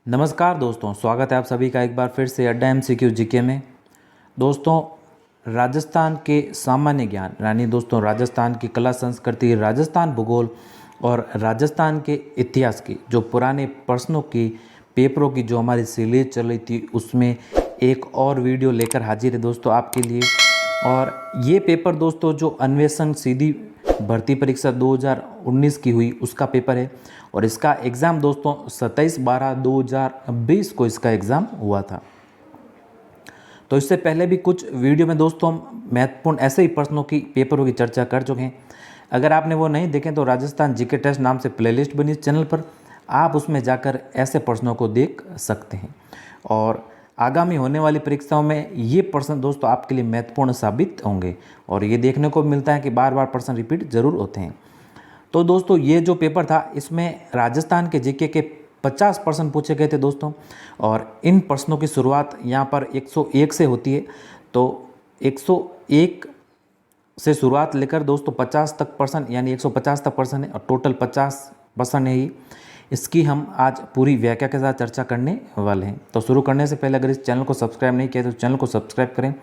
नमस्कार दोस्तों, स्वागत है आप सभी का एक बार फिर से अड्डा एमसीक्यू जीके में। दोस्तों, राजस्थान के सामान्य ज्ञान यानी दोस्तों राजस्थान की कला संस्कृति, राजस्थान भूगोल और राजस्थान के इतिहास की जो पुराने प्रश्नों की पेपरों की जो हमारी सीरीज चल रही थी, उसमें एक और वीडियो लेकर हाजिर है दोस्तों आपके लिए। और ये पेपर दोस्तों जो अन्वेषण सीधी भर्ती परीक्षा 2019 की हुई उसका पेपर है और इसका एग्ज़ाम दोस्तों 27/12/2020 को इसका एग्ज़ाम हुआ था। तो इससे पहले भी कुछ वीडियो में दोस्तों हम महत्वपूर्ण ऐसे ही प्रश्नों की पेपरों की चर्चा कर चुके हैं। अगर आपने वो नहीं देखें तो राजस्थान जीके टेस्ट नाम से प्लेलिस्ट बनी इस चैनल पर, आप उसमें जाकर ऐसे प्रश्नों को देख सकते हैं। और आगामी होने वाली परीक्षाओं में ये प्रश्न दोस्तों आपके लिए महत्वपूर्ण साबित होंगे और ये देखने को मिलता है कि बार बार प्रश्न रिपीट जरूर होते हैं। तो दोस्तों ये जो पेपर था इसमें राजस्थान के जीके के 50 प्रश्न पूछे गए थे दोस्तों। और इन प्रश्नों की शुरुआत यहाँ पर 101 से होती है। तो 101 से शुरुआत लेकर दोस्तों 50 तक प्रश्न यानी 150 तक प्रश्न है और टोटल 50 प्रश्न है ही। इसकी हम आज पूरी व्याख्या के साथ चर्चा करने वाले हैं। तो शुरू करने से पहले अगर इस चैनल को सब्सक्राइब नहीं किया तो चैनल को सब्सक्राइब करें,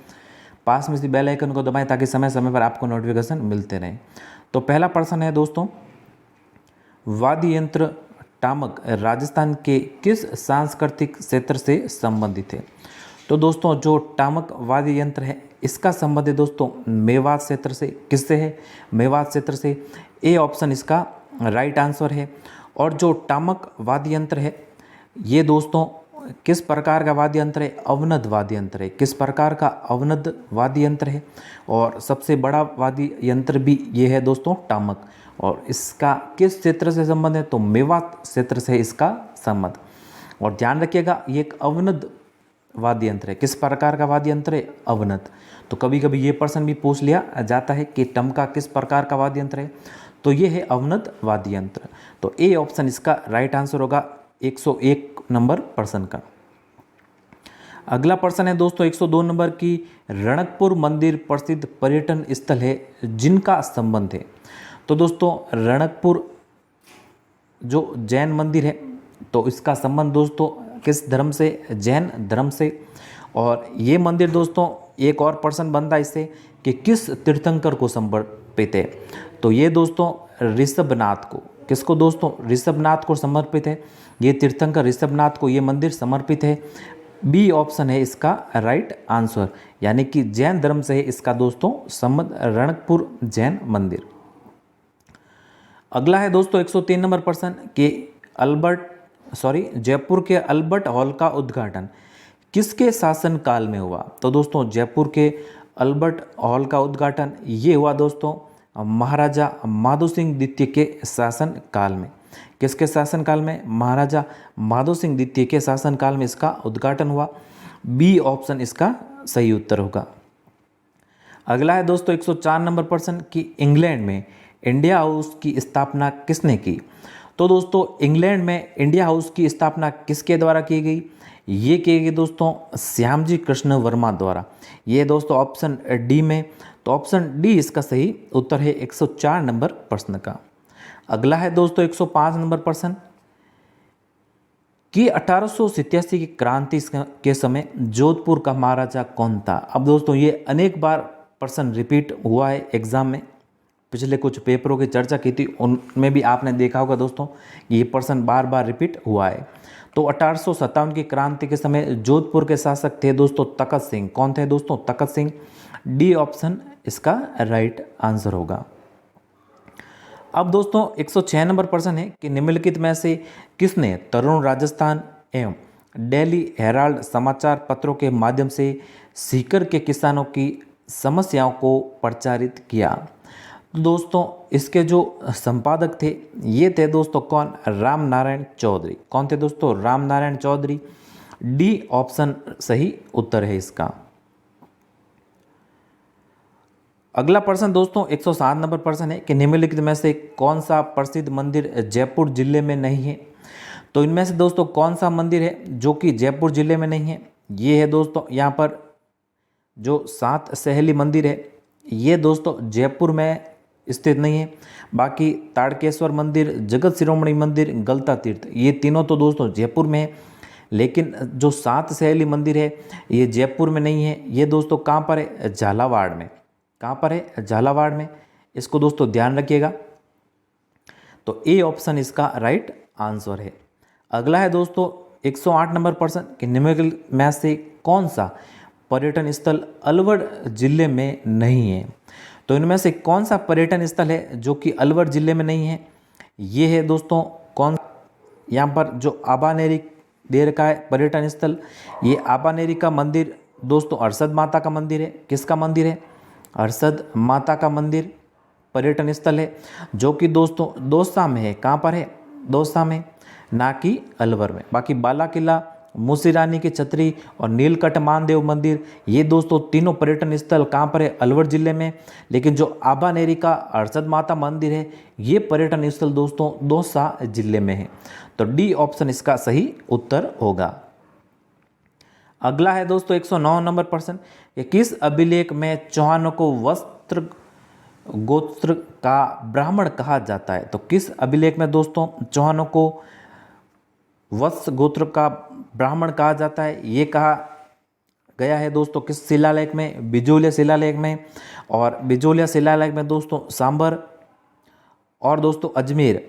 पास में इसी बेल आइकन को दबाएं ताकि समय समय पर आपको नोटिफिकेशन मिलते रहें। तो पहला प्रश्न है दोस्तों, वाद्य यंत्र टामक राजस्थान के किस सांस्कृतिक क्षेत्र से संबंधित है? तो दोस्तों जो टामक वाद्य यंत्र है इसका संबंध है दोस्तों मेवात क्षेत्र से। किससे है? मेवात क्षेत्र से। ए ऑप्शन इसका राइट आंसर है। और जो टामक वाद्य यंत्र है ये दोस्तों किस प्रकार का वाद्य यंत्र है? अवनद वाद्य यंत्र है। किस प्रकार का? अवनद वाद्य यंत्र है। और सबसे बड़ा वाद्य यंत्र भी ये है दोस्तों टामक। और इसका किस क्षेत्र से संबंध है? तो मेवात क्षेत्र से इसका संबंध। और ध्यान रखिएगा ये एक अवनद वाद्य यंत्र है। किस प्रकार का वाद्य यंत्र है? अवनद। तो कभी कभी ये प्रश्न भी पूछ लिया जाता है कि टमका किस प्रकार का वाद्य यंत्र है, तो ये है अवनद वाद्य यंत्र। तो ए ऑप्शन इसका राइट आंसर होगा 101 नंबर प्रश्न का। अगला प्रश्न है दोस्तों 102 नंबर की, रणकपुर मंदिर प्रसिद्ध पर्यटन स्थल है जिनका संबंध है? तो दोस्तों रणकपुर जो जैन मंदिर है तो इसका संबंध दोस्तों किस धर्म से? जैन धर्म से। और ये मंदिर दोस्तों एक और प्रश्न बनता है इससे कि किस तीर्थंकर को समर्पित है? तो ये दोस्तों ऋषभनाथ को। किसको दोस्तों? ऋषभनाथ को समर्पित है। ये तीर्थंकर ऋषभनाथ को ये मंदिर समर्पित है। बी ऑप्शन है इसका राइट आंसर, यानी कि जैन धर्म से है इसका दोस्तों संबंध, रणकपुर जैन मंदिर। अगला है दोस्तों 103 नंबर प्रश्न कि जयपुर के अल्बर्ट हॉल का उद्घाटन किसके शासन काल में हुआ? तो दोस्तों जयपुर के अल्बर्ट हॉल का उद्घाटन ये हुआ दोस्तों महाराजा माधो सिंह द्वितीय के शासन काल में। किसके शासन काल में? महाराजा माधो सिंह द्वितीय के शासन काल में इसका उद्घाटन हुआ। बी ऑप्शन इसका सही उत्तर होगा। अगला है दोस्तों 104 नंबर प्रश्न कि इंग्लैंड में इंडिया हाउस की स्थापना किसने की? तो दोस्तों इंग्लैंड में इंडिया हाउस की स्थापना किसके द्वारा की गई? ये की गई दोस्तों श्यामजी कृष्ण वर्मा द्वारा। ये दोस्तों ऑप्शन डी में। तो ऑप्शन डी इसका सही उत्तर है 104 नंबर प्रश्न का। अगला है दोस्तों 105 नंबर प्रश्न कि 1887 की क्रांति के समय जोधपुर का महाराजा कौन था? अब दोस्तों ये अनेक बार प्रश्न रिपीट हुआ है एग्जाम में। पिछले कुछ पेपरों की चर्चा की थी उनमें भी आपने देखा होगा दोस्तों ये प्रश्न बार बार रिपीट हुआ है। तो 1857 की क्रांति के समय जोधपुर के शासक थे दोस्तों तखत सिंह। कौन थे दोस्तों? तखत सिंह। डी ऑप्शन इसका राइट आंसर होगा। अब दोस्तों 106 नंबर प्रश्न है कि निम्नलिखित में से किसने तरुण राजस्थान एवं डेली हेराल्ड समाचार पत्रों के माध्यम से सीकर के किसानों की समस्याओं को प्रचारित किया? दोस्तों इसके जो संपादक थे ये थे दोस्तों कौन? राम नारायण चौधरी। कौन थे दोस्तों? राम नारायण चौधरी। डी ऑप्शन सही उत्तर है इसका। अगला प्रश्न दोस्तों 107 नंबर प्रश्न है कि निम्नलिखित में से कौन सा प्रसिद्ध मंदिर जयपुर जिले में नहीं है? तो इनमें से दोस्तों कौन सा मंदिर है जो कि जयपुर जिले में नहीं है? ये है दोस्तों यहाँ पर जो सात सहेली मंदिर है ये दोस्तों जयपुर में स्थित नहीं है। बाकी ताड़केश्वर मंदिर, जगत शिरोमणि मंदिर, गलता तीर्थ ये तीनों तो दोस्तों जयपुर में है। लेकिन जो सात सहेली मंदिर है ये जयपुर में नहीं है, ये दोस्तों कहाँ पर है, झालावाड़ में। कहाँ पर है, झालावाड़ में। इसको दोस्तों ध्यान रखिएगा। तो ए ऑप्शन इसका राइट आंसर है। अगला है दोस्तों 108 नंबर प्रश्न कि निम्नलिखित में से कौन सा पर्यटन स्थल अलवर जिले में नहीं है। तो इनमें से कौन सा पर्यटन स्थल है जो कि अलवर जिले में नहीं है। ये है दोस्तों कौन, यहाँ पर जो आबानेरी दे रखा है पर्यटन स्थल, ये आबानेरी का मंदिर दोस्तों हर्षद माता का मंदिर है। किसका मंदिर है, हर्षद माता का मंदिर पर्यटन स्थल है, जो कि दोस्तों दौसा में है। कहाँ पर है, दौसा में, ना कि अलवर में। बाकी बाला किला, मूसी रानी की छतरी और नीलकंठ महादेव मंदिर, ये दोस्तों तीनों पर्यटन स्थल कहाँ पर है, अलवर जिले में। लेकिन जो आबानेरी का हर्षद माता मंदिर है ये पर्यटन स्थल दोस्तों दौसा जिले में है। तो डी ऑप्शन इसका सही उत्तर होगा। अगला है दोस्तों 109 नंबर प्रश्न कि किस अभिलेख में चौहानों को वस्त्र गोत्र का ब्राह्मण कहा जाता है। तो किस अभिलेख में दोस्तों चौहानों को वत्स गोत्र का ब्राह्मण कहा जाता है, ये कहा गया है दोस्तों किस शिलालेख में, बिजोलिया शिलालेख में। और बिजोलिया शिलालेख में दोस्तों सांबर और दोस्तों अजमेर,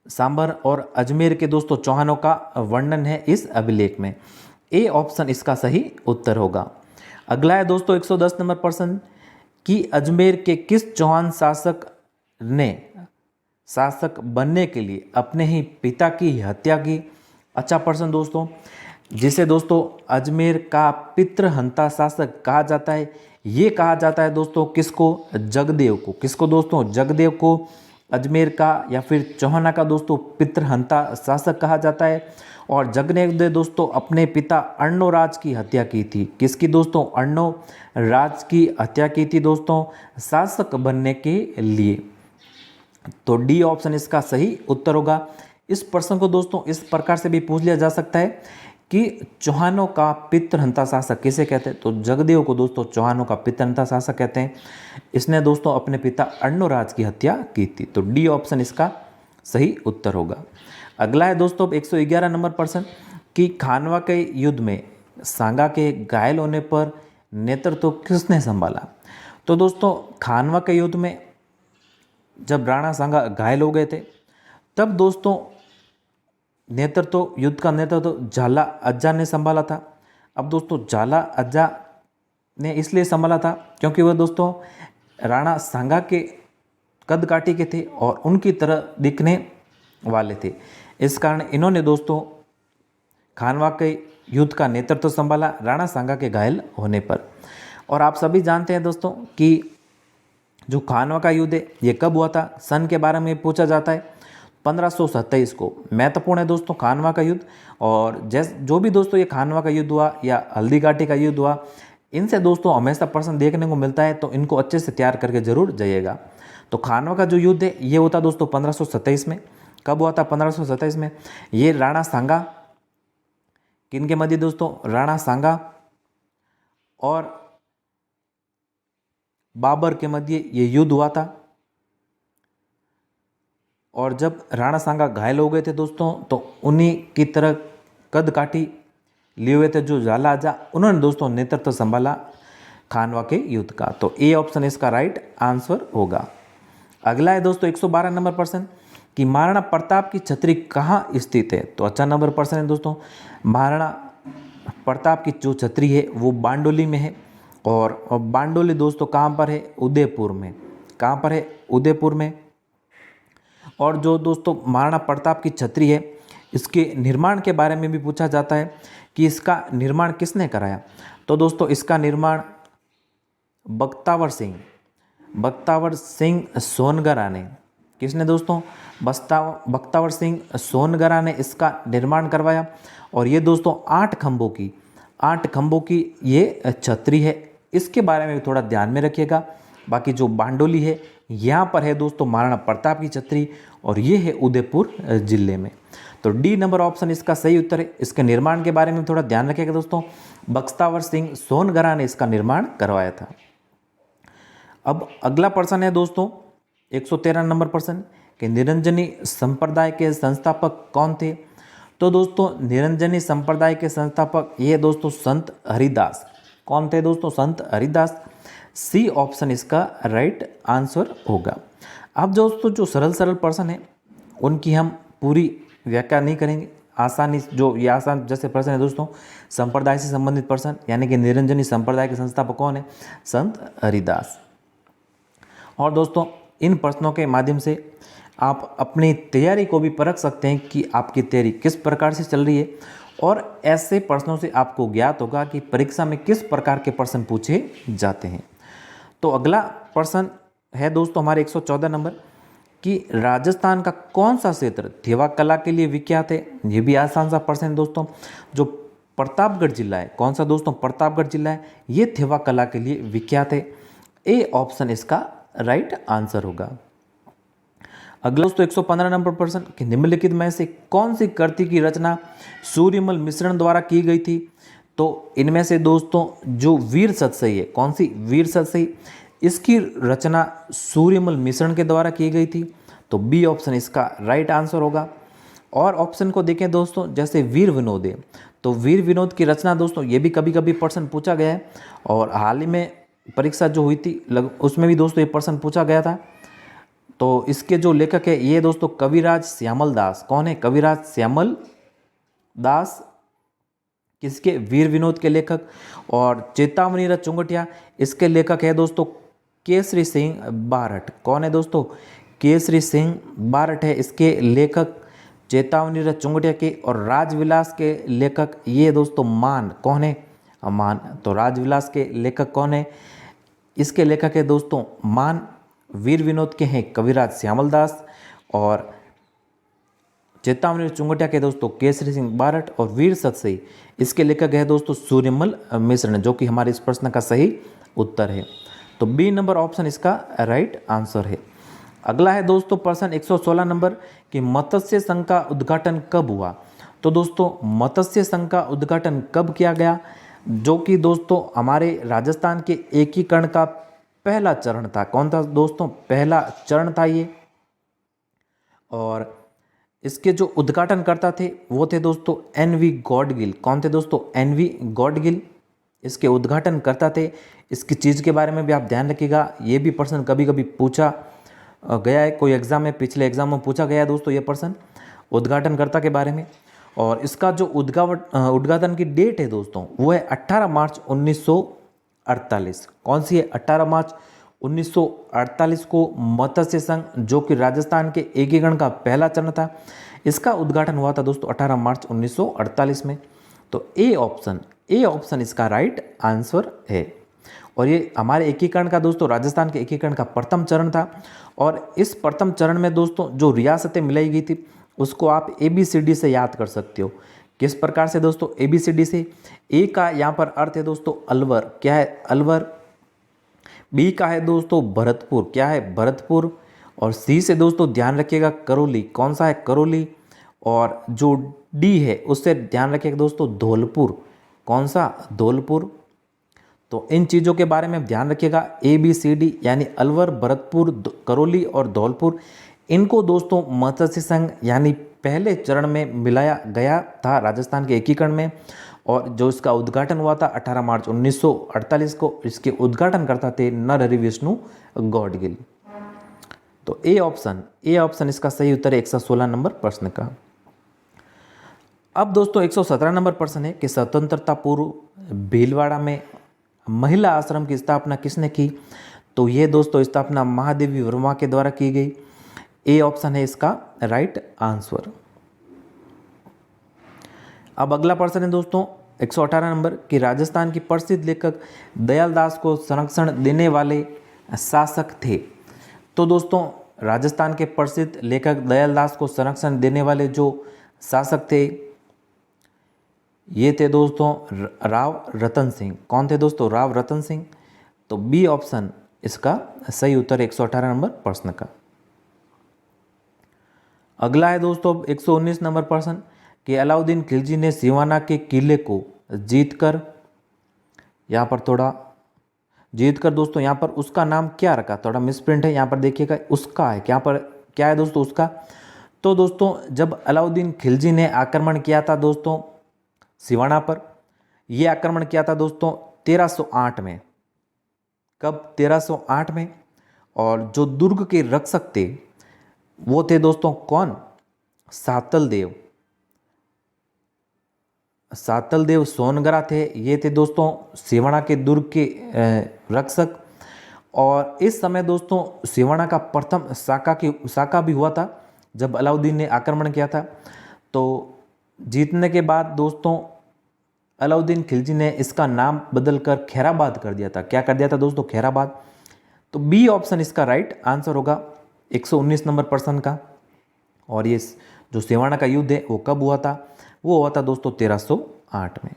सांबर और अजमेर के दोस्तों चौहानों का वर्णन है इस अभिलेख में। ए ऑप्शन इसका सही उत्तर होगा। अगला है दोस्तों 110 नंबर प्रश्न कि अजमेर के किस चौहान शासक ने शासक बनने के लिए अपने ही पिता की हत्या की। अच्छा प्रश्न दोस्तों, जिसे दोस्तों अजमेर का पितृहंता शासक कहा जाता है। ये कहा जाता है दोस्तों किसको, जगदेव को। किसको दोस्तों, जगदेव को अजमेर का या फिर चौहाना का दोस्तों पितृहंता शासक कहा जाता है। और जगदेव ने दोस्तों अपने पिता अर्णोराज की हत्या की थी। किसकी दोस्तों, अर्णोराज की हत्या की थी दोस्तों शासक बनने के लिए। तो डी ऑप्शन इसका सही उत्तर होगा। इस प्रश्न को दोस्तों इस प्रकार से भी पूछ लिया जा सकता है कि चौहानों का पितृहंता शासक किसे कहते हैं। तो जगदेव को दोस्तों चौहानों का पितृहंता शासक कहते हैं। इसने दोस्तों अपने पिता अर्णोराज की हत्या की थी। तो डी ऑप्शन इसका सही उत्तर होगा। अगला है दोस्तों 111 नंबर प्रश्न कि खानवा के युद्ध में सांगा के घायल होने पर नेतृत्व किसने संभाला। तो दोस्तों खानवा के युद्ध में जब राणा सांगा घायल हो गए थे तब दोस्तों नेतृत्व, युद्ध का नेतृत्व झाला अज्जा ने संभाला था। अब दोस्तों झाला अज्जा ने इसलिए संभाला था क्योंकि वह दोस्तों राणा सांगा के कद काठी के थे और उनकी तरह दिखने वाले थे। इस कारण इन्होंने दोस्तों खानवा के युद्ध का नेतृत्व संभाला राणा सांगा के घायल होने पर। और आप सभी जानते हैं दोस्तों कि जो खानवा का युद्ध है ये कब हुआ था, सन के बारे में पूछा जाता है 1527 को। महत्वपूर्ण है दोस्तों खानवा का युद्ध। और जो भी दोस्तों ये खानवा का युद्ध हुआ या हल्दी घाटी का युद्ध हुआ, इनसे दोस्तों हमेशा प्रश्न देखने को मिलता है, तो इनको अच्छे से तैयार करके जरूर जाइएगा। तो खानवा का जो युद्ध है ये होता दोस्तों 1527 में। कब हुआ था, 1527 में। ये राणा सांगा, किन के मध्य दोस्तों, राणा सांगा और बाबर के मध्य ये युद्ध हुआ था। और जब राणा सांगा घायल हो गए थे दोस्तों तो उन्हीं की तरह कद काठी लिए हुए थे जो झाला अज्जा, उन्होंने दोस्तों नेतृत्व संभाला खानवा के युद्ध का। तो ए ऑप्शन इसका राइट आंसर होगा। अगला है दोस्तों 112 नंबर प्रश्न कि महाराणा प्रताप की छतरी कहाँ स्थित है। तो अच्छा नंबर प्रश्न है दोस्तों। महाराणा प्रताप की जो छतरी है वो बांडोली में है। और बांडोली दोस्तों कहाँ पर है, उदयपुर में। कहाँ पर है, उदयपुर में। और जो दोस्तों महाराणा प्रताप की छतरी है इसके निर्माण के बारे में भी पूछा जाता है कि इसका निर्माण किसने कराया। तो दोस्तों इसका निर्माण बख्तावर सिंह सोनगरा ने। किसने दोस्तों, बख्तावर सिंह सोनगरा ने इसका निर्माण करवाया। और ये दोस्तों 8 खंभों की ये छतरी है। इसके बारे में भी थोड़ा ध्यान में रखिएगा। बाकी जो बांडोली है यहाँ पर है दोस्तों महाराणा प्रताप की छतरी और ये है उदयपुर जिले में। तो डी नंबर ऑप्शन इसका सही उत्तर है। इसके निर्माण के बारे में थोड़ा ध्यान रखिएगा दोस्तों, बख्तावर सिंह सोनगरा ने इसका निर्माण करवाया था। अब अगला प्रश्न है दोस्तों 113 नंबर प्रश्न कि निरंजनी संप्रदाय के संस्थापक कौन थे। तो दोस्तों निरंजनी संप्रदाय के संस्थापक ये दोस्तों संत हरिदास। कौन थे दोस्तों? संत हरिदास। सी ऑप्शन इसका राइट आंसर होगा। अब दोस्तों जो सरल सरल प्रश्न है उनकी हम पूरी व्याख्या नहीं करेंगे, आसानी जो ये आसान जैसे प्रश्न है दोस्तों, संप्रदाय से संबंधित प्रश्न, यानी कि निरंजनी संप्रदाय के संस्थापक कौन है? संत हरिदास। और दोस्तों इन प्रश्नों के माध्यम से आप अपनी तैयारी को भी परख सकते हैं कि आपकी तैयारी किस प्रकार से चल रही है, और ऐसे प्रश्नों से आपको ज्ञात होगा कि परीक्षा में किस प्रकार के प्रश्न पूछे जाते हैं। तो अगला प्रश्न है दोस्तों हमारे 114 नंबर कि राजस्थान का कौन सा क्षेत्र थेवा कला के लिए विख्यात है? ये भी आसान सा प्रश्न है दोस्तों। जो प्रतापगढ़ जिला है, कौन सा दोस्तों? प्रतापगढ़ जिला है, ये थेवा कला के लिए विख्यात है। ए ऑप्शन इसका राइट आंसर होगा। अगला दोस्तों 115 नंबर प्रश्न कि निम्नलिखित में से कौन सी कृति की रचना सूर्यमल मिश्रण द्वारा की गई थी? तो इनमें से दोस्तों जो वीर सतसई है, कौन सी? वीर सतसई, इसकी रचना सूर्यमल मिश्रण के द्वारा की गई थी। तो बी ऑप्शन इसका राइट आंसर होगा। और ऑप्शन को देखें दोस्तों, जैसे वीर विनोद है, तो वीर विनोद की रचना दोस्तों ये भी कभी कभी प्रश्न पूछा गया है, और हाल ही में परीक्षा जो हुई थी उसमें भी दोस्तों ये प्रश्न पूछा गया था। तो इसके जो लेखक है ये दोस्तों कविराज श्यामल दास। कौन है? कविराज श्यामल दास, किसके? वीर विनोद के लेखक। और चेतावनी रथ चुंगटिया, इसके लेखक है दोस्तों केसरी सिंह बारठ। कौन है दोस्तों? केसरी सिंह बारठ है इसके लेखक, चेतावनी रथ चुंगटिया के। और राजविलास के लेखक ये दोस्तों मान। कौन है? मान। तो राजविलास के लेखक कौन है? इसके लेखक है दोस्तों मान। वीर विनोद के हैं कविराज श्यामल दास, और चेतावनी चुंगटिया के दोस्तों केसरी सिंह बारठ, और वीर सतसई इसके लेखक है दोस्तों सूर्यमल मिश्रण, जो कि हमारे इस प्रश्न का सही उत्तर है। तो बी नंबर ऑप्शन इसका राइट आंसर है। अगला है दोस्तों प्रश्न 116 नंबर कि मत्स्य संघ का उद्घाटन कब हुआ? तो दोस्तों मत्स्य संघ का उद्घाटन कब किया गया? जो कि दोस्तों हमारे राजस्थान के एकीकरण का पहला चरण था। कौन था दोस्तों? पहला चरण था ये। और इसके जो उद्घाटन करता थे वो थे दोस्तों एन.वी. गॉडगिल। कौन थे दोस्तों? एन.वी. गॉडगिल इसके उद्घाटन करता थे। इसकी चीज़ के बारे में भी आप ध्यान रखिएगा, ये भी प्रश्न कभी कभी पूछा गया है, कोई एग्जाम में, पिछले एग्जाम में पूछा गया है दोस्तों ये प्रश्न उद्घाटनकर्ता के बारे में। और इसका जो उद्घाटन की डेट है दोस्तों वो है 18 मार्च 1948। कौन सी है? 18 मार्च 1948 को मत्स्य संघ, जो कि राजस्थान के एकीकरण का पहला चरण था, इसका उद्घाटन हुआ था दोस्तों 18 मार्च 1948 में। तो ए ऑप्शन इसका राइट आंसर है। और ये हमारे एकीकरण का दोस्तों, राजस्थान के एकीकरण का प्रथम चरण था। और इस प्रथम चरण में दोस्तों जो रियासतें मिलाई गई थी उसको आप ABCD से याद कर सकते हो। किस प्रकार से दोस्तों? ABCD से। ए का यहाँ पर अर्थ है दोस्तों अलवर। क्या है? अलवर। बी का है दोस्तों भरतपुर। क्या है? भरतपुर। और सी से दोस्तों ध्यान रखिएगा करौली। कौन सा है? करौली। और जो डी है उससे ध्यान रखिएगा दोस्तों धौलपुर। कौन सा? धौलपुर। तो इन चीज़ों के बारे में ध्यान रखिएगा, ABCD यानी अलवर, भरतपुर, करौली और धौलपुर, इनको दोस्तों मत्स्य संघ यानी पहले चरण में मिलाया गया था राजस्थान के एकीकरण में। और जो इसका उद्घाटन हुआ था 18 मार्च 1948 को, इसके उद्घाटन करता थे नरहरि विष्णु गॉडगिल। तो ए ऑप्शन इसका सही उत्तर है 116 नंबर प्रश्न का। अब दोस्तों 117 नंबर प्रश्न है कि स्वतंत्रता पूर्व भीलवाड़ा में महिला आश्रम की स्थापना किसने की? तो ये दोस्तों स्थापना महादेवी वर्मा के द्वारा की गई। ए ऑप्शन है इसका राइट आंसर। अब अगला प्रश्न है दोस्तों 118 नंबर कि राजस्थान की प्रसिद्ध लेखक दयाल दास को संरक्षण देने वाले शासक थे। तो दोस्तों राजस्थान के प्रसिद्ध लेखक दयाल दास को संरक्षण देने वाले जो शासक थे ये थे दोस्तों राव रतन सिंह। कौन थे दोस्तों? राव रतन सिंह। तो बी ऑप्शन इसका सही उत्तर 118 नंबर प्रश्न का। अगला है दोस्तों 119 नंबर प्रश्न कि अलाउद्दीन खिलजी ने सिवाना के किले को जीतकर दोस्तों यहाँ पर उसका नाम क्या रखा? थोड़ा मिसप्रिंट है, यहाँ पर देखिएगा उसका है, यहाँ पर क्या है दोस्तों उसका? तो दोस्तों जब अलाउद्दीन खिलजी ने आक्रमण किया था दोस्तों सिवाना पर, यह आक्रमण किया था दोस्तों 1308 में। कब? 1308 में। और जो दुर्ग के रक्षक थे वो थे दोस्तों कौन? सातल देव। सातल देव सोनगरा थे, ये थे दोस्तों सिवाना के दुर्ग के रक्षक। और इस समय दोस्तों सिवाना का प्रथम साका भी हुआ था जब अलाउद्दीन ने आक्रमण किया था। तो जीतने के बाद दोस्तों अलाउद्दीन खिलजी ने इसका नाम बदलकर खैराबाद कर दिया था। क्या कर दिया था दोस्तों? खैराबाद। तो बी ऑप्शन इसका राइट आंसर होगा 119 नंबर प्रश्न का। और ये जो सिवाना का युद्ध है वो कब हुआ था? वो हुआ था दोस्तों 1308 में।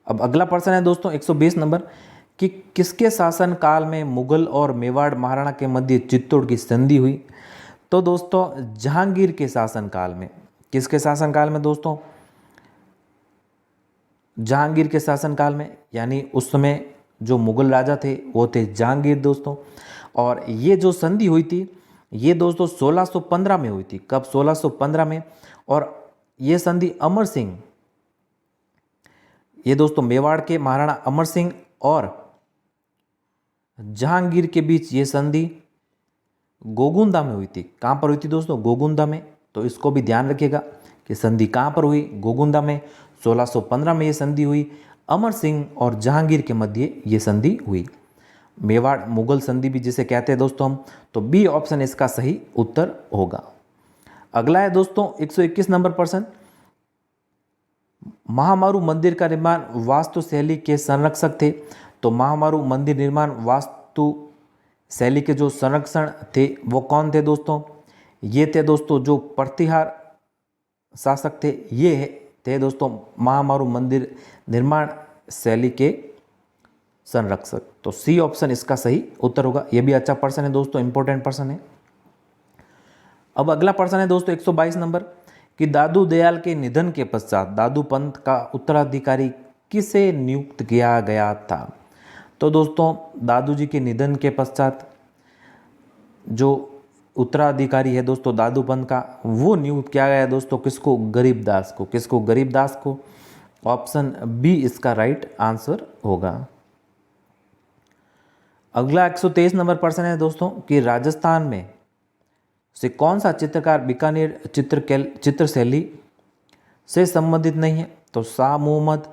अब अगला प्रश्न है दोस्तों 120 नंबर कि किसके शासन काल में मुगल और मेवाड़ महाराणा के मध्य चित्तौड़ की संधि हुई? तो दोस्तों जहांगीर के शासन काल में। किसके शासन काल में दोस्तों? जहांगीर के शासनकाल में, यानी उस समय जो मुगल राजा थे वो थे जहांगीर दोस्तों। और ये जो संधि हुई थी ये दोस्तों 1615 में हुई थी। कब? 1615 में। और ये संधि अमर सिंह, ये दोस्तों मेवाड़ के महाराणा अमर सिंह और जहांगीर के बीच ये संधि गोगुंदा में हुई थी। कहाँ पर हुई थी दोस्तों? गोगुंदा में। तो इसको भी ध्यान रखिएगा कि संधि कहाँ पर हुई? गोगुंदा में। 1615 में ये संधि हुई। अमर सिंह और जहांगीर के मध्य ये संधि हुई। मेवाड़ मुगल संधि भी जिसे कहते हैं दोस्तों हम। तो बी ऑप्शन इसका सही उत्तर होगा। अगला है दोस्तों 121 नंबर प्रश्न, महामारू मंदिर का निर्माण वास्तु शैली के संरक्षक थे। तो महामारू मंदिर निर्माण वास्तु शैली के जो संरक्षण थे वो कौन थे दोस्तों? ये थे दोस्तों जो प्रतिहार शासक थे, ये थे दोस्तों महामारू मंदिर निर्माण शैली के संरक्षक। तो सी ऑप्शन इसका सही उत्तर होगा। यह भी अच्छा प्रश्न है दोस्तों, इंपॉर्टेंट प्रश्न है। अब अगला प्रश्न है दोस्तों 122 नंबर कि दादू दयाल के निधन के पश्चात दादू पंथ का उत्तराधिकारी किसे नियुक्त किया गया था? तो दोस्तों दादू जी के निधन के पश्चात जो उत्तराधिकारी है दोस्तों दादू पंथ का, वो नियुक्त किया गया दोस्तों किसको? गरीबदास को। किसको? गरीबदास को। ऑप्शन बी इसका राइट आंसर होगा। अगला 123 नंबर प्रश्न है दोस्तों कि राजस्थान में से कौन सा चित्रकार बीकानेर चित्रशैली से संबंधित नहीं है? तो शाह मोहम्मद,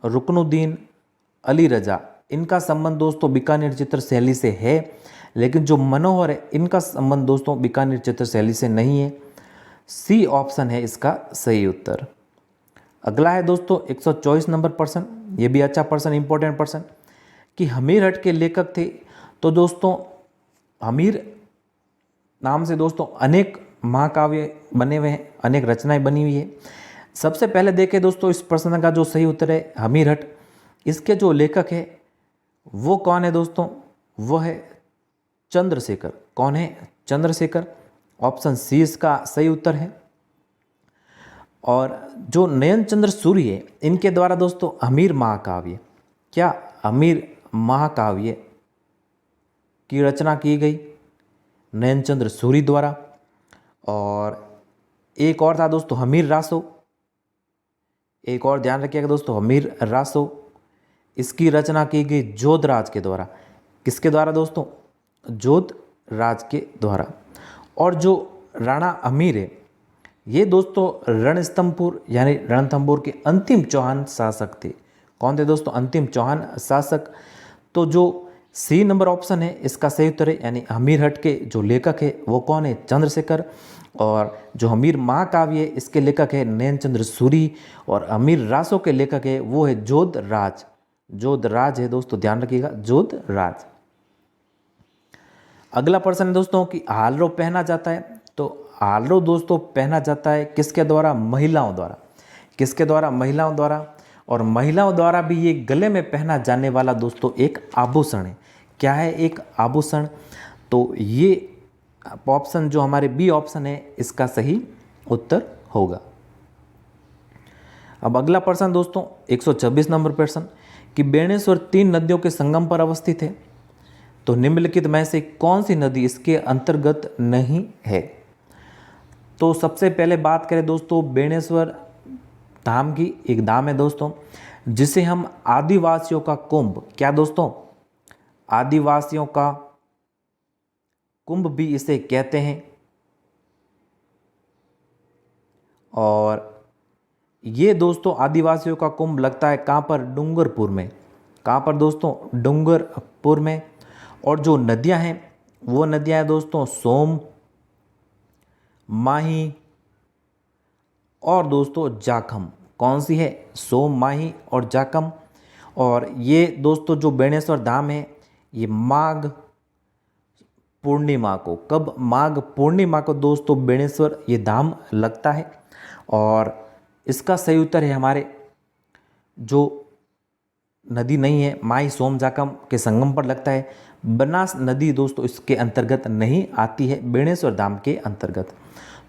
रुकनुद्दीन, अली रजा, इनका संबंध दोस्तों बीकानेर चित्रशैली से है। लेकिन जो मनोहर है इनका संबंध दोस्तों बीकानेर चित्रशैली से नहीं है। सी ऑप्शन है इसका सही उत्तर। अगला है दोस्तों 124 नंबर प्रश्न, ये भी अच्छा प्रश्न, इंपॉर्टेंट प्रश्न कि हमीरहट के लेखक थे। तो दोस्तों हमीर नाम से दोस्तों अनेक महाकाव्य बने हुए हैं, अनेक रचनाएं बनी हुई है। सबसे पहले देखें दोस्तों इस प्रश्न का जो सही उत्तर है हमीरहट, इसके जो लेखक है वो कौन है दोस्तों? वो है चंद्रशेखर। कौन है? चंद्रशेखर। ऑप्शन सी इसका सही उत्तर है। और जो नयन चंद्र सूर्य है इनके द्वारा दोस्तों हमीर महाकाव्य, क्या हमीर महाकाव्य की रचना की गई नयन चंद्र सूरी द्वारा। और एक और था दोस्तों हमीर रासो, एक और ध्यान रखिएगा दोस्तों हमीर रासो, इसकी रचना की गई जोधराज के द्वारा। किसके द्वारा दोस्तों? जोधराज के द्वारा। और जो राणा हमीर है ये दोस्तों रणस्तंभपुर यानी रणथंभौर के अंतिम चौहान शासक थे। कौन थे दोस्तों? अंतिम चौहान शासक। तो जो सी नंबर ऑप्शन है इसका सही उत्तर है, यानी हमीरहट के जो लेखक है वो कौन है? चंद्रशेखर। और जो हमीर महाकाव्य है इसके लेखक है नयन चंद्र सूरी। और हमीर रासों के लेखक है वो है जोधराज। जोधराज है दोस्तों, ध्यान रखिएगा जोधराज। अगला प्रश्न है दोस्तों कि हालरो पहना जाता है। तो हालरो दोस्तों पहना जाता है किसके द्वारा? महिलाओं द्वारा। किसके द्वारा? महिलाओं द्वारा। और महिलाओं द्वारा भी ये गले में पहना जाने वाला दोस्तों एक आभूषण है। क्या है? एक आभूषण। तो ये ऑप्शन जो हमारे बी ऑप्शन है इसका सही उत्तर होगा। अब अगला प्रश्न दोस्तों 126 नंबर प्रश्न कि बेणेश्वर 3 नदियों के संगम पर अवस्थित है। तो निम्नलिखित में से कौन सी नदी इसके अंतर्गत नहीं है? तो सबसे पहले बात करें दोस्तों बेणेश्वर धाम की। एक धाम है दोस्तों जिसे हम आदिवासियों का कुंभ, क्या दोस्तों, आदिवासियों का कुंभ भी इसे कहते हैं। और ये दोस्तों आदिवासियों का कुंभ लगता है कहाँ पर? डूंगरपुर में। कहाँ पर दोस्तों? डूंगरपुर में। और जो नदियां हैं वो नदियां हैं दोस्तों सोम, माही और दोस्तों जाखम। कौन सी है? सोम, माही और जाखम। और ये दोस्तों जो बेणेश्वर धाम है ये माघ पूर्णिमा को, कब? माघ पूर्णिमा को दोस्तों बेणेश्वर ये धाम लगता है। और इसका सही उत्तर है हमारे जो नदी नहीं है माई सोम जाखम के संगम पर लगता है। बनास नदी दोस्तों इसके अंतर्गत नहीं आती है, बेणेश्वर धाम के अंतर्गत।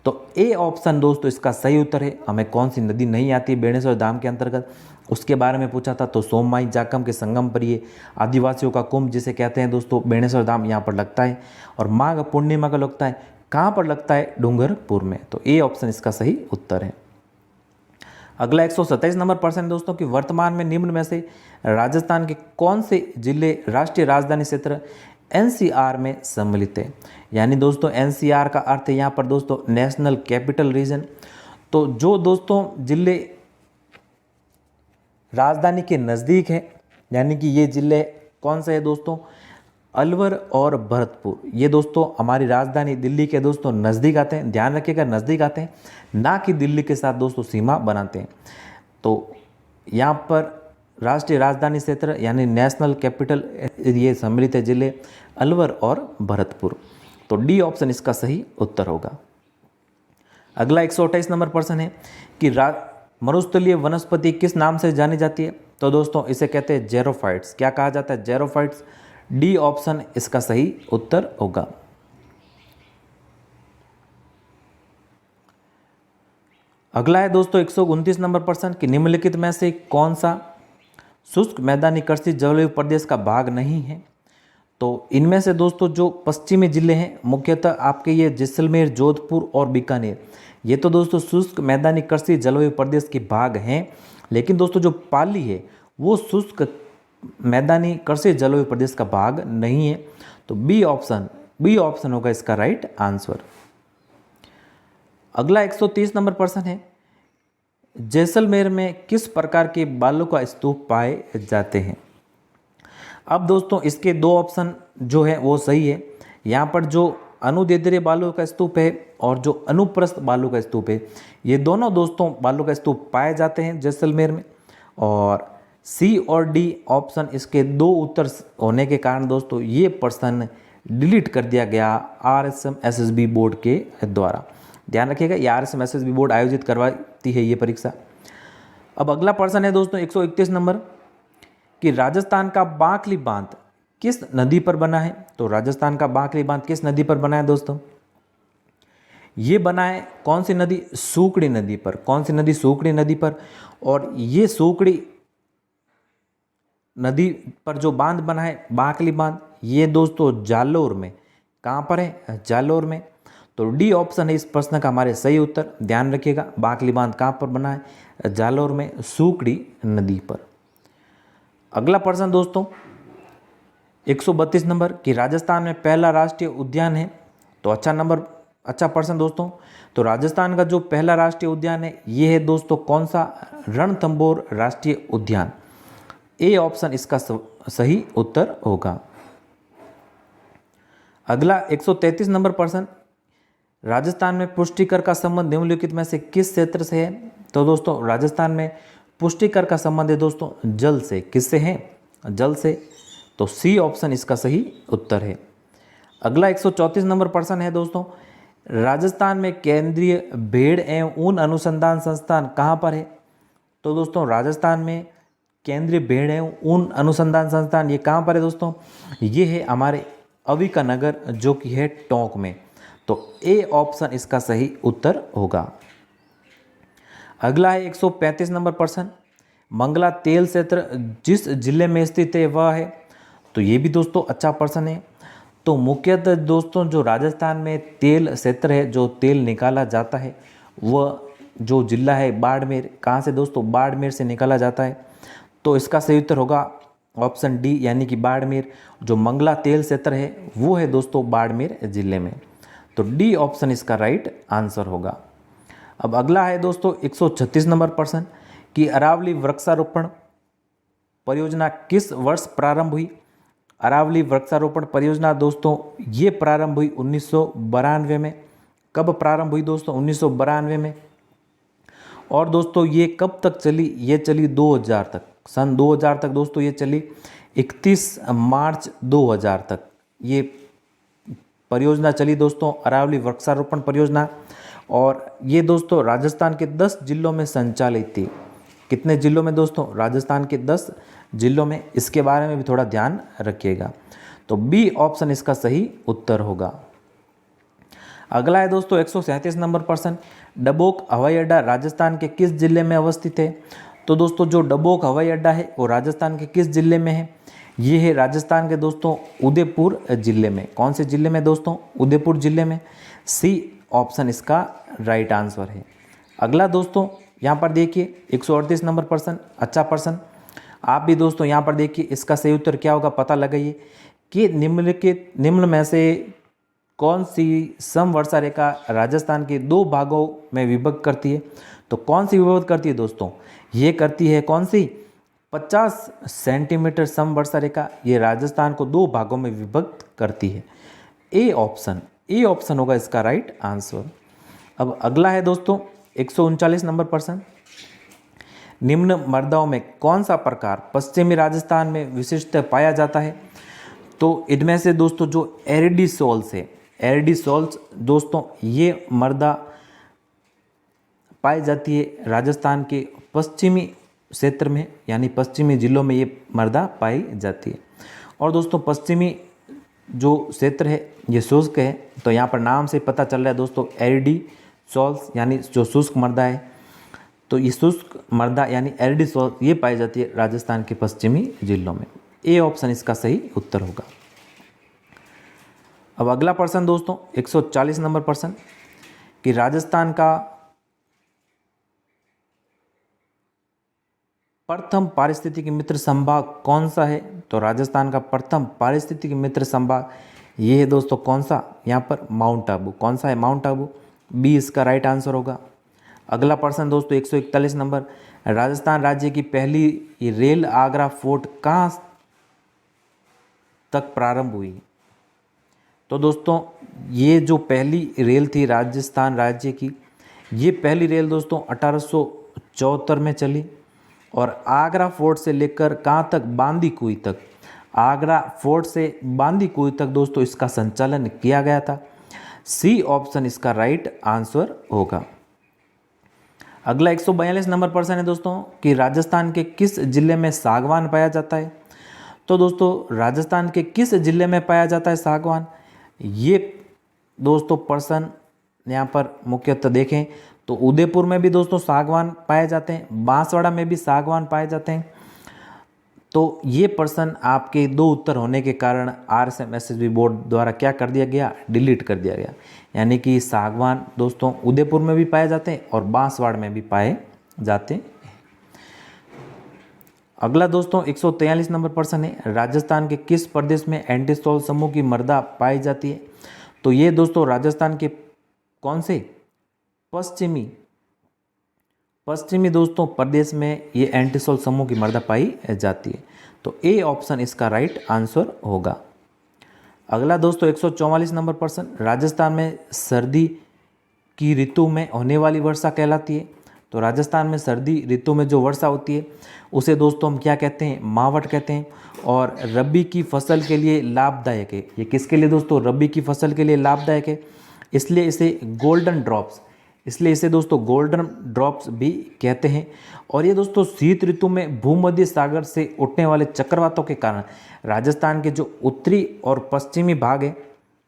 तो ए ऑप्शन दोस्तों इसका सही उत्तर है। हमें कौन सी नदी नहीं आती है बेणेश्वर धाम के अंतर्गत उसके बारे में पूछा था, तो सोम माई जाखम के संगम पर ये आदिवासियों का कुंभ जिसे कहते हैं दोस्तों बेणेश्वर धाम यहाँ पर लगता है। और माघ पूर्णिमा का लगता है कहाँ पर लगता है? डूंगरपुर में। तो ए ऑप्शन इसका सही उत्तर है। अगला 127 नंबर प्रश्न दोस्तों कि वर्तमान में निम्न में से राजस्थान के कौन से जिले राष्ट्रीय राजधानी क्षेत्र एनसीआर में सम्मिलित है? यानी दोस्तों एनसीआर का अर्थ है यहाँ पर दोस्तों नेशनल कैपिटल रीजन। तो जो दोस्तों जिले राजधानी के नज़दीक है, यानी कि ये जिले कौन से है दोस्तों? अलवर और भरतपुर। ये दोस्तों हमारी राजधानी दिल्ली के दोस्तों नज़दीक आते हैं, ध्यान रखिएगा नज़दीक आते हैं, ना कि दिल्ली के साथ दोस्तों सीमा बनाते हैं। तो यहाँ पर राष्ट्रीय राजधानी क्षेत्र यानी नेशनल कैपिटल ये सम्मिलित है जिले अलवर और भरतपुर। तो डी ऑप्शन इसका सही उत्तर होगा। अगला 128 नंबर प्रश्न है कि मरुस्थलीय वनस्पति किस नाम से जानी जाती है? तो दोस्तों इसे कहते हैं जेरोफाइट्स। क्या कहा जाता है? जेरोफाइट्स। डी ऑप्शन इसका सही उत्तर होगा। अगला है दोस्तों 129 नंबर प्रश्न कि निम्नलिखित में से कौन सा शुष्क मैदानी कृषि जलवायु प्रदेश का भाग नहीं है? तो इनमें से दोस्तों जो पश्चिमी जिले हैं मुख्यतः आपके ये जैसलमेर, जोधपुर और बीकानेर, ये तो दोस्तों शुष्क मैदानी कृषि जलवायु प्रदेश के भाग हैं। लेकिन दोस्तों जो पाली है वो शुष्क मैदानी कृषि जलवायु प्रदेश का भाग नहीं है। तो बी ऑप्शन होगा इसका राइट आंसर। अगला 130 नंबर प्रश्न है जैसलमेर में किस प्रकार के बालू का स्तूप पाए जाते हैं? अब दोस्तों इसके दो ऑप्शन जो है वो सही है। यहाँ पर जो अनुदैर्ध्य बालू का स्तूप है और जो अनुप्रस्थ बालू का स्तूप है, ये दोनों दोस्तों बालू का स्तूप पाए जाते हैं जैसलमेर में। और सी और डी ऑप्शन इसके दो उत्तर होने के कारण दोस्तों ये प्रश्न डिलीट कर दिया गया RSM SSB बोर्ड के द्वारा। ध्यान रखिएगा ये RSM SSB बोर्ड आयोजित करवाती है ये परीक्षा। अब अगला प्रश्न है दोस्तों 131 नंबर कि राजस्थान का बांकली बांध किस नदी पर बना है? तो राजस्थान का बांकली बांध किस नदी पर बना है दोस्तों? ये बना है कौन सी नदी? सूकड़ी नदी पर। कौन सी नदी? सूकड़ी नदी पर। और ये सूकड़ी नदी पर जो बांध बना है बांकली बांध, ये दोस्तों जालोर में। कहाँ पर है? जालोर में। तो डी ऑप्शन है इस प्रश्न का हमारे सही उत्तर। ध्यान रखिएगा बांकली बांध कहाँ पर बना है? जालोर में, सूकड़ी नदी पर। अगला प्रश्न दोस्तों 132 नंबर कि राजस्थान में पहला राष्ट्रीय उद्यान है। तो अच्छा प्रश्न दोस्तों। तो राजस्थान का जो पहला राष्ट्रीय उद्यान है ये है दोस्तों कौन सा? रणथंभौर राष्ट्रीय उद्यान। ए ऑप्शन इसका सही उत्तर होगा। अगला 133 नंबर प्रश्न राजस्थान में पुष्टिकर का संबंध निम्नलिखित में से किस क्षेत्र से है? तो दोस्तों राजस्थान में पुष्टिकर का संबंध है दोस्तों जल से। किससे है? जल से। तो सी ऑप्शन इसका सही उत्तर है। अगला 134 नंबर प्रश्न है दोस्तों राजस्थान में केंद्रीय भेड़ एवं ऊन अनुसंधान संस्थान कहाँ पर है? तो दोस्तों राजस्थान में केंद्रीय भेड़ एवं ऊन अनुसंधान संस्थान ये कहाँ पर है दोस्तों? ये है हमारे अविका नगर जो कि है टोंक में। तो ए ऑप्शन इसका सही उत्तर होगा। अगला है 135 नंबर प्रश्न मंगला तेल क्षेत्र जिस जिले में स्थित है वह है? तो ये भी दोस्तों अच्छा प्रश्न है। तो मुख्यतः दोस्तों जो राजस्थान में तेल क्षेत्र है, जो तेल निकाला जाता है, वह जो जिला है बाड़मेर। कहाँ से दोस्तों? बाड़मेर से निकाला जाता है। तो इसका सही उत्तर होगा ऑप्शन डी, यानी कि बाड़मेर। जो मंगला तेल क्षेत्र है वो है दोस्तों बाड़मेर जिले में। तो डी ऑप्शन इसका राइट आंसर होगा। अब अगला है दोस्तों 136 नंबर प्रश्न कि अरावली वृक्षारोपण परियोजना किस वर्ष प्रारंभ हुई? अरावली वृक्षारोपण परियोजना दोस्तों ये प्रारंभ हुई 1992 में। कब प्रारंभ हुई दोस्तों? 1992 में। और दोस्तों ये कब तक चली? ये चली 2000 तक, सन 2000 तक दोस्तों ये चली। 31 मार्च 2000 तक ये परियोजना चली दोस्तों, अरावली वृक्षारोपण परियोजना। और ये दोस्तों राजस्थान के 10 जिलों में संचालित थी। कितने जिलों में दोस्तों? राजस्थान के 10 जिलों में। इसके बारे में भी थोड़ा ध्यान रखिएगा। तो बी ऑप्शन इसका सही उत्तर होगा। अगला है दोस्तों 137 नंबर प्रश्न, डबोक हवाई अड्डा राजस्थान के किस जिले में अवस्थित है? तो दोस्तों जो डबोक हवाई अड्डा है वो राजस्थान के किस जिले में है? ये है राजस्थान के दोस्तों उदयपुर जिले में। कौन से जिले में दोस्तों? उदयपुर जिले में। सी ऑप्शन इसका राइट आंसर है। अगला दोस्तों यहाँ पर देखिए 138 नंबर प्रश्न, अच्छा प्रश्न। आप भी दोस्तों यहाँ पर देखिए इसका सही उत्तर क्या होगा पता लगाइए कि निम्न में से कौन सी समवर्षा रेखा राजस्थान के 2 भागों में विभक्त करती है? तो कौन सी विभक्त करती है दोस्तों? ये करती है कौन सी? 50 सेंटीमीटर समवर्षा रेखा ये राजस्थान को 2 भागों में विभक्त करती है। ए ऑप्शन होगा इसका राइट आंसर। अब अगला है दोस्तों 139 नंबर प्रश्न, निम्न मृदाओं में कौन सा प्रकार पश्चिमी राजस्थान में विशिष्ट पाया जाता है? तो इनमें से दोस्तों जो एरिडीसोल्स है, एरिडीसोल्स दोस्तों ये मृदा पाई जाती है राजस्थान के पश्चिमी क्षेत्र में, यानी पश्चिमी जिलों में ये मृदा पाई जाती है। और दोस्तों पश्चिमी जो क्षेत्र है ये शुष्क है, तो यहाँ पर नाम से पता चल रहा है दोस्तों एरिडीसोल्स यानी जो शुष्क मृदा है। तो ये शुष्क मृदा यानी एरिडीसोल्स ये पाई जाती है राजस्थान के पश्चिमी जिलों में। ए ऑप्शन इसका सही उत्तर होगा। अब अगला प्रश्न दोस्तों 140 नंबर प्रश्न कि राजस्थान का प्रथम पारिस्थितिक मित्र संभाग कौन सा है? तो राजस्थान का प्रथम पारिस्थितिक मित्र संभाग ये है दोस्तों कौन सा? यहाँ पर माउंट आबू। कौन सा है? माउंट आबू। बी इसका राइट आंसर होगा। अगला प्रश्न दोस्तों 141 नंबर, राजस्थान राज्य की पहली रेल आगरा फोर्ट कहाँ तक प्रारंभ हुई? तो दोस्तों ये जो पहली रेल थी राजस्थान राज्य की, ये पहली रेल दोस्तों 1874 में चली। और आगरा फोर्ट से लेकर कहाँ तक? बांदीकुई तक। आगरा फोर्ट से बांदीकुई तक दोस्तों इसका संचालन किया गया था। सी ऑप्शन इसका राइट आंसर होगा। अगला 142 नंबर प्रश्न है दोस्तों कि राजस्थान के किस जिले में सागवान पाया जाता है? तो दोस्तों राजस्थान के किस जिले में पाया जाता है सागवान? ये दोस्तों प्रश्न यहाँ पर मुख्यतः देखें तो उदयपुर में भी दोस्तों सागवान पाए जाते हैं, बांसवाड़ा में भी सागवान पाए जाते हैं। तो ये प्रश्न आपके 2 उत्तर होने के कारण RSMSSB बोर्ड द्वारा क्या कर दिया गया? डिलीट कर दिया गया। यानी कि सागवान दोस्तों उदयपुर में भी पाए जाते हैं और बांसवाड़ा में भी पाए जाते हैं। अगला दोस्तों 143 नंबर प्रश्न है, राजस्थान के किस प्रदेश में एंटीसोल समूह की मृदा पाई जाती है? तो ये दोस्तों राजस्थान के कौन से? पश्चिमी दोस्तों प्रदेश में ये एंटीसोल समूह की मृदा पाई जाती है। तो ए ऑप्शन इसका राइट आंसर होगा। अगला दोस्तों 144 नंबर प्रश्न, राजस्थान में सर्दी की ऋतु में होने वाली वर्षा कहलाती है? तो राजस्थान में सर्दी ऋतु में जो वर्षा होती है उसे दोस्तों हम क्या कहते हैं? मावट कहते हैं। और रबी की फसल के लिए लाभदायक है। ये किसके लिए दोस्तों? रबी की फसल के लिए लाभदायक है, इसलिए इसे गोल्डन ड्रॉप्स भी कहते हैं। और ये दोस्तों शीत ऋतु में भूमध्य सागर से उठने वाले चक्रवातों के कारण राजस्थान के जो उत्तरी और पश्चिमी भाग है,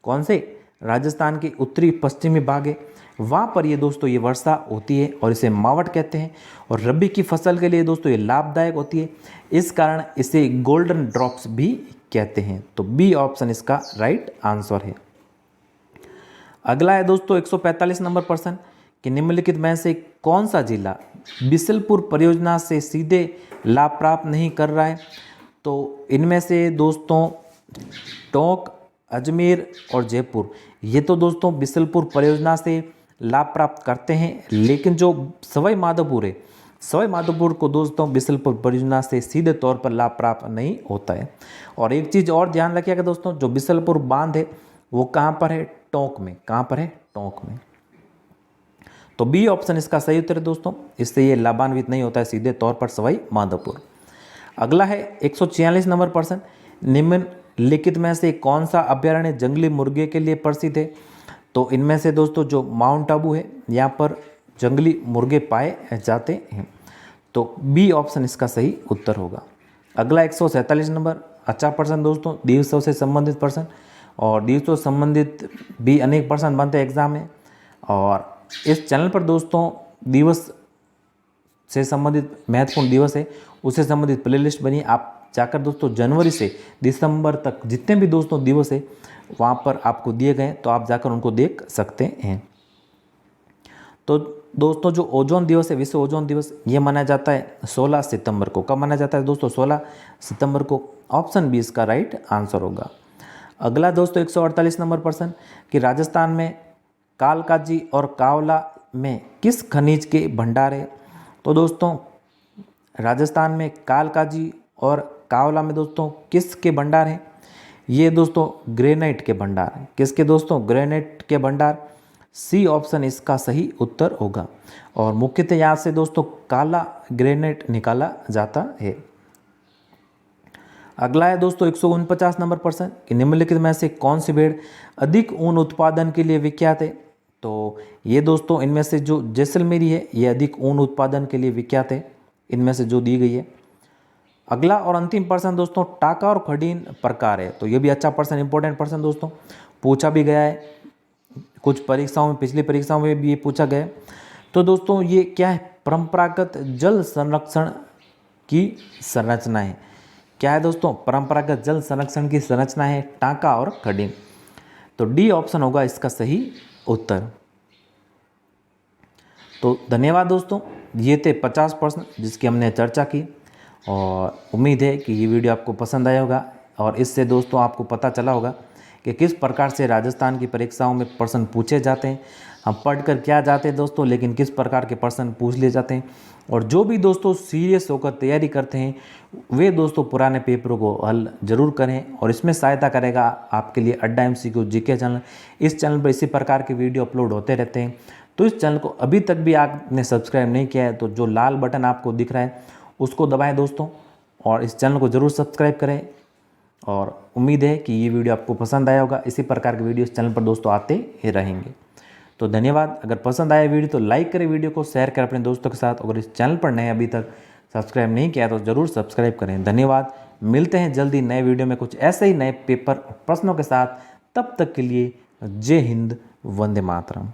कौन से? राजस्थान के उत्तरी पश्चिमी भाग है, वहाँ पर ये दोस्तों ये वर्षा होती है और इसे मावट कहते हैं। और रबी की फसल के लिए दोस्तों ये लाभदायक होती है, इस कारण इसे गोल्डन ड्रॉप्स भी कहते हैं। तो बी ऑप्शन इसका राइट आंसर है। अगला है दोस्तों 145 नंबर प्रश्न कि निम्नलिखित में से कौन सा जिला बिसलपुर परियोजना से सीधे लाभ प्राप्त नहीं कर रहा है। तो इनमें से दोस्तों टोंक, अजमेर और जयपुर, ये तो दोस्तों बिसलपुर परियोजना से लाभ प्राप्त करते हैं, लेकिन जो सवाई माधोपुर है, सवाई माधोपुर को दोस्तों बिसलपुर परियोजना से सीधे तौर पर लाभ प्राप्त नहीं होता है। और एक चीज़ और ध्यान रखिएगा दोस्तों, जो बिसलपुर बांध है वो कहाँ पर है, टोंक में। कहाँ पर है, टोंक में। तो बी ऑप्शन इसका सही उत्तर है दोस्तों, इससे ये लाभान्वित नहीं होता है सीधे तौर पर सवाई माधोपुर। अगला है 146 नंबर प्रश्न, निम्नलिखित में से कौन सा अभ्यारण्य जंगली मुर्गे के लिए प्रसिद्ध है। तो इनमें से दोस्तों जो माउंट आबू है, यहाँ पर जंगली मुर्गे पाए जाते हैं। तो बी ऑप्शन इसका सही उत्तर होगा। अगला 147 नंबर, अच्छा प्रश्न दोस्तों, दिवसों से संबंधित प्रश्न, और दिवसों से संबंधित भी अनेक प्रश्न बनते हैं एग्जाम में। और इस चैनल पर दोस्तों दिवस से संबंधित महत्वपूर्ण दिवस है उससे संबंधित प्लेलिस्ट बनी, आप जाकर दोस्तों जनवरी से दिसंबर तक जितने भी दोस्तों दिवस है वहाँ पर आपको दिए गए, तो आप जाकर उनको देख सकते हैं। तो दोस्तों जो ओजोन दिवस है, विश्व ओजोन दिवस, ये मनाया जाता है 16 सितंबर को। कब मनाया जाता है दोस्तों, 16 सितंबर को। ऑप्शन बी इसका राइट आंसर होगा। अगला दोस्तों 148 नंबर प्रश्न कि राजस्थान में कालकाजी और कावला में किस खनिज के भंडार है। तो दोस्तों राजस्थान में कालकाजी और कावला में दोस्तों किसके भंडार हैं, ये दोस्तों ग्रेनाइट के भंडार हैं। किसके दोस्तों, ग्रेनाइट के भंडार। सी ऑप्शन इसका सही उत्तर होगा। और मुख्यतः यहाँ से दोस्तों काला ग्रेनाइट निकाला जाता है। अगला है दोस्तों 149 नंबर प्रश्न कि निम्नलिखित में से कौन सी भेड़ अधिक ऊन उत्पादन के लिए विख्यात है। तो ये दोस्तों इनमें से जो जैसलमेरी है ये अधिक ऊन उत्पादन के लिए विख्यात है, इनमें से जो दी गई है। अगला और अंतिम प्रश्न दोस्तों टाका और खडीन प्रकार है। तो ये भी अच्छा प्रश्न, इंपॉर्टेंट प्रश्न दोस्तों, पूछा भी गया है कुछ परीक्षाओं में, पिछली परीक्षाओं में भी ये पूछा गया है। तो दोस्तों ये क्या है, परंपरागत जल संरक्षण की संरचना है। क्या है दोस्तों, परंपरागत जल संरक्षण की संरचना है टाका और खडीन। तो डी ऑप्शन होगा इसका सही उत्तर। तो धन्यवाद दोस्तों, ये थे 50 प्रश्न जिसकी हमने चर्चा की, और उम्मीद है कि ये वीडियो आपको पसंद आया होगा। और इससे दोस्तों आपको पता चला होगा कि किस प्रकार से राजस्थान की परीक्षाओं में प्रश्न पूछे जाते हैं। हम पढ़कर क्या जाते हैं दोस्तों, लेकिन किस प्रकार के प्रश्न पूछ लिए जाते हैं। और जो भी दोस्तों सीरियस होकर तैयारी करते हैं वे दोस्तों पुराने पेपरों को हल जरूर करें, और इसमें सहायता करेगा आपके लिए अड्डा MCQ जीके चैनल। इस चैनल पर इसी प्रकार के वीडियो अपलोड होते रहते हैं। तो इस चैनल को अभी तक भी आपने सब्सक्राइब नहीं किया है तो जो लाल बटन आपको दिख रहा है उसको दबाएं दोस्तों, और इस चैनल को ज़रूर सब्सक्राइब करें। और उम्मीद है कि ये वीडियो आपको पसंद आया होगा। इसी प्रकार के वीडियो इस चैनल पर दोस्तों आते ही रहेंगे। तो धन्यवाद। अगर पसंद आया वीडियो तो लाइक करें, वीडियो को शेयर करें अपने दोस्तों के साथ। अगर इस चैनल पर नए अभी तक सब्सक्राइब नहीं किया तो ज़रूर सब्सक्राइब करें। धन्यवाद। मिलते हैं जल्दी नए वीडियो में कुछ ऐसे ही नए पेपर प्रश्नों के साथ। तब तक के लिए जय हिंद, वंदे मातरम।